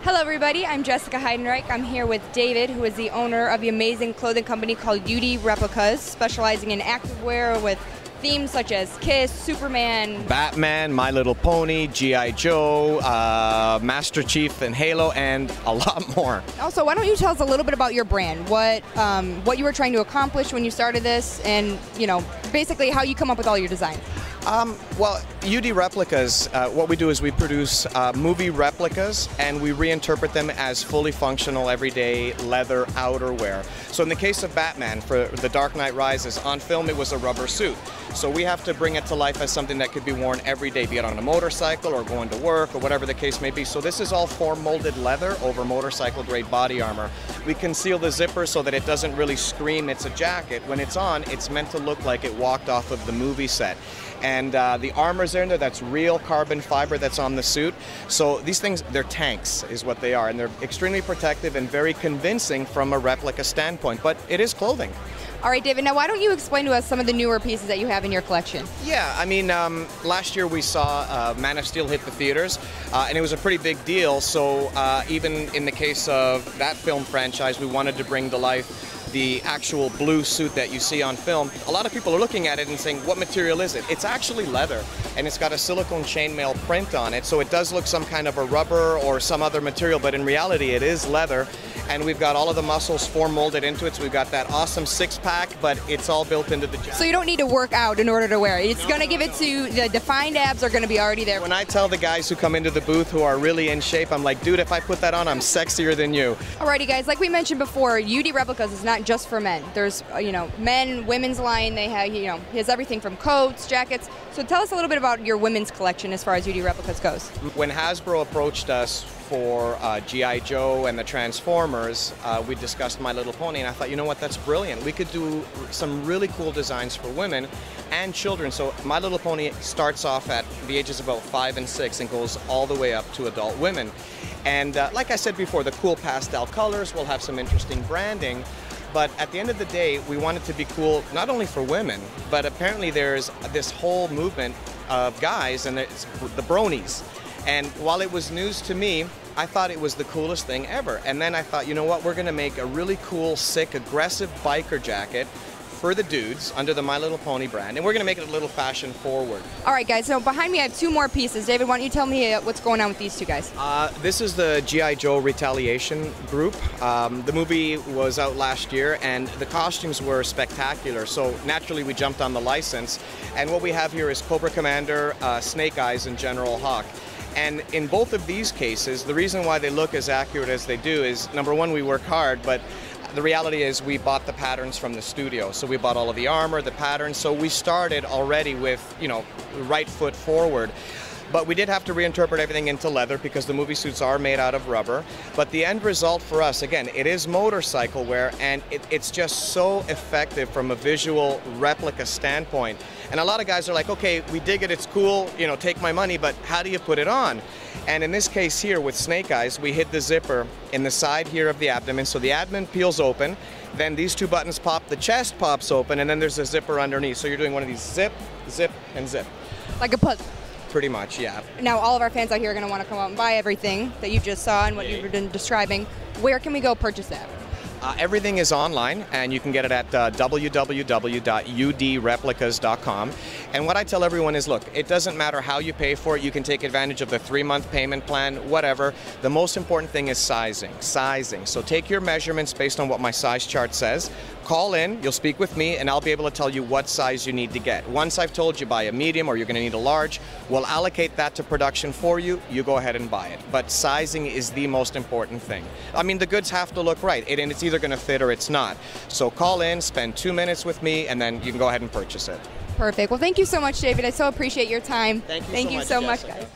Hello everybody, I'm Jessica Heidenreich. I'm here with David, who is the owner of the amazing clothing company called UD Replicas, specializing in activewear with themes such as Kiss, Superman, Batman, My Little Pony, G.I. Joe, Master Chief and Halo, and a lot more. Also, why don't you tell us a little bit about your brand, what you were trying to accomplish when you started this, and basically how you come up with all your design. Well, UD Replicas, what we do is we produce movie replicas and we reinterpret them as fully functional, everyday leather outerwear. So in the case of Batman, for The Dark Knight Rises, on film it was a rubber suit. So we have to bring it to life as something that could be worn every day, be it on a motorcycle or going to work or whatever the case may be. So this is all form-molded leather over motorcycle-grade body armor. We conceal the zipper so that it doesn't really scream it's a jacket. When it's on, it's meant to look like it walked off of the movie set. And the armor's in there, that's real carbon fiber that's on the suit. So these things, they're tanks is what they are, and they're extremely protective and very convincing from a replica standpoint, but it is clothing. All right, David, now why don't you explain to us some of the newer pieces that you have in your collection? Yeah, I mean, last year we saw Man of Steel hit the theaters, and it was a pretty big deal, so even in the case of that film franchise, we wanted to bring to life the actual blue suit that you see on film. A lot of people are looking at it and saying, what material is it? It's actually leather, and it's got a silicone chainmail print on it, so it does look some kind of a rubber or some other material, but in reality it is leather. And we've got all of the muscles form molded into it, so we've got that awesome six-pack, but it's all built into the jacket. So you don't need to work out in order to wear it. It's going to give it to, the defined abs are going to be already there. When I tell the guys who come into the booth who are really in shape, I'm like, dude, if I put that on, I'm sexier than you. Alrighty guys, like we mentioned before, UD Replicas is not just for men. There's, men, women's line, they have, he has everything from coats, jackets. So tell us a little bit about your women's collection as far as UD Replicas goes. When Hasbro approached us for G.I. Joe and the Transformers, we discussed My Little Pony, and I thought, you know what, that's brilliant. We could do some really cool designs for women and children. So My Little Pony starts off at the ages of about 5 and 6 and goes all the way up to adult women. And like I said before, the cool pastel colors will have some interesting branding. But at the end of the day, we want it to be cool not only for women, but apparently there's this whole movement of guys, and it's the bronies. And while it was news to me, I thought it was the coolest thing ever. And then I thought, you know what, we're going to make a really cool, sick, aggressive biker jacket for the dudes under the My Little Pony brand, and we're going to make it a little fashion forward. All right, guys, so behind me I have two more pieces. David, why don't you tell me what's going on with these two guys? This is the G.I.Joe Retaliation Group. The movie was out last year, and the costumes were spectacular, so naturally we jumped on the license. And what we have here is Cobra Commander, Snake Eyes, and General Hawk. And in both of these cases, the reason why they look as accurate as they do is, number one, we work hard, but the reality is we bought the patterns from the studio. So we bought all of the armor, the patterns, so we started already with, right foot forward. But we did have to reinterpret everything into leather because the movie suits are made out of rubber. But the end result for us, again, it is motorcycle wear, and it's just so effective from a visual replica standpoint. And a lot of guys are like, okay, we dig it, it's cool, take my money, but how do you put it on? And in this case here with Snake Eyes, we hid the zipper in the side here of the abdomen, so the abdomen peels open, then these two buttons pop, the chest pops open, and then there's a zipper underneath. So you're doing one of these zip, zip, and zip. Like a puzzle. Pretty much, yeah. Now, all of our fans out here are going to want to come out and buy everything that you just saw and what you've been describing. Where can we go purchase that? Everything is online, and you can get it at www.udreplicas.com. And what I tell everyone is, look, it doesn't matter how you pay for it. You can take advantage of the 3-month payment plan, whatever. The most important thing is sizing. So take your measurements based on what my size chart says. Call in, you'll speak with me, and I'll be able to tell you what size you need to get. Once I've told you buy a medium or you're going to need a large, we'll allocate that to production for you. You go ahead and buy it. But sizing is the most important thing. I mean, the goods have to look right, and it's either going to fit or it's not. So call in, spend 2 minutes with me, and then you can go ahead and purchase it. Perfect. Well, thank you so much, David. I so appreciate your time. Thank you so much, guys.